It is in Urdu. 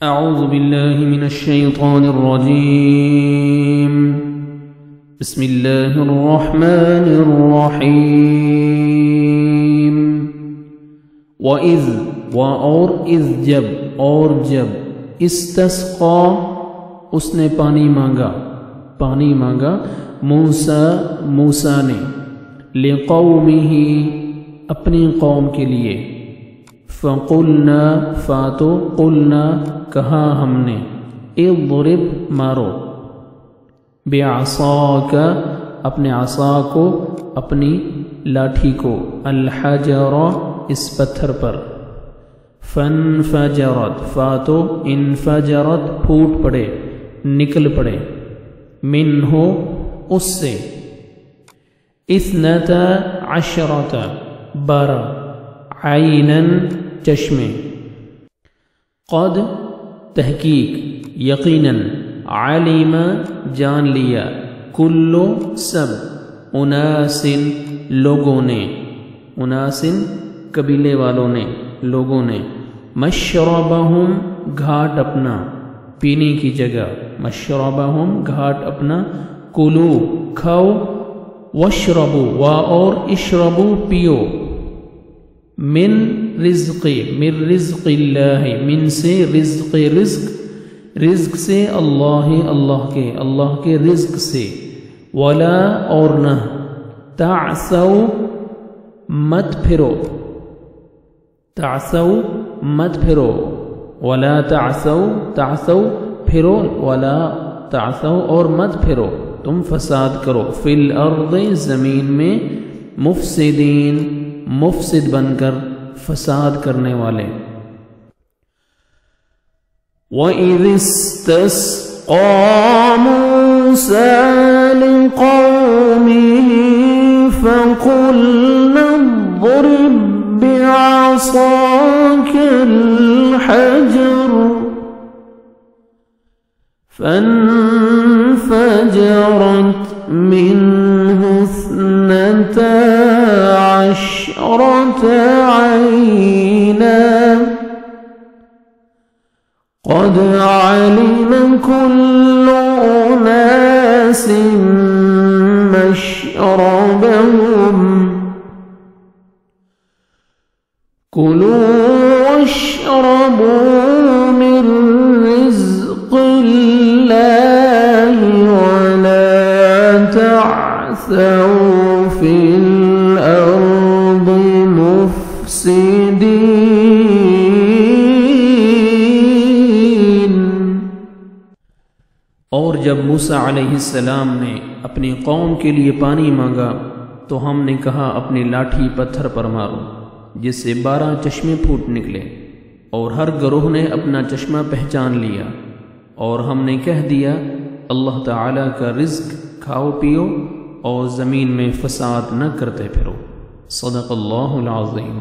أعوذ بالله من الشيطان الرجيم. بسم الله الرحمن الرحيم. وَإِذْ اور اذ جب اور جب استسقا اس نے پانی مانگا موسیٰ نے لقومہ اپنی قوم کے لیے قلنا کہا ہم نے اضرب مارو بعصاک اپنے عصا کو اپنی لاٹھی کو الحجر اس پتھر پر فانفجرت انفجرت پھوٹ پڑے نکل پڑے منہ اس سے 12 عیناً چشمے قد تحقیق یقیناً علم جان لیا کل سب اناس لوگوں نے قبیلے والوں نے لوگوں نے مشربہم گھاٹ اپنا پینے کی جگہ مشربہم گھاٹ اپنا کلو کھاؤ واشربو اور اشربو پیو من رزق اللہ من سے رزق سے اللہ کے رزق سے ولا اور نہ تعثوا مت پھرو ولا تعثوا پھرو ولا تعثوا اور مت پھرو تم فساد کرو فی الارض زمین میں مفسدین مفسد بن کر فساد کرنے والے وَإِذِ اسْتَسْقَىٰ مُوسَىٰ لِقَوْمِهِ فَقُلْنَا اضْرِب بِّعَصَاكَ الْحَجَرَ فَانفَجَرَتْ مِنْهُ 12 عَيْنًا قد علم كل أناس مشربهم كلوا واشربوا من رزق الله ولا تعثوا في الأرض مفسدين. اور جب موسیٰ علیہ السلام نے اپنی قوم کے لیے پانی مانگا تو ہم نے کہا اپنی لاٹھی پتھر پر مارو جس سے 12 چشمے پھوٹ نکلے اور ہر گروہ نے اپنا چشمہ پہچان لیا اور ہم نے کہہ دیا اللہ تعالی کا رزق کھاؤ پیو اور زمین میں فساد نہ کرتے پھرو. صدق اللہ العظیم.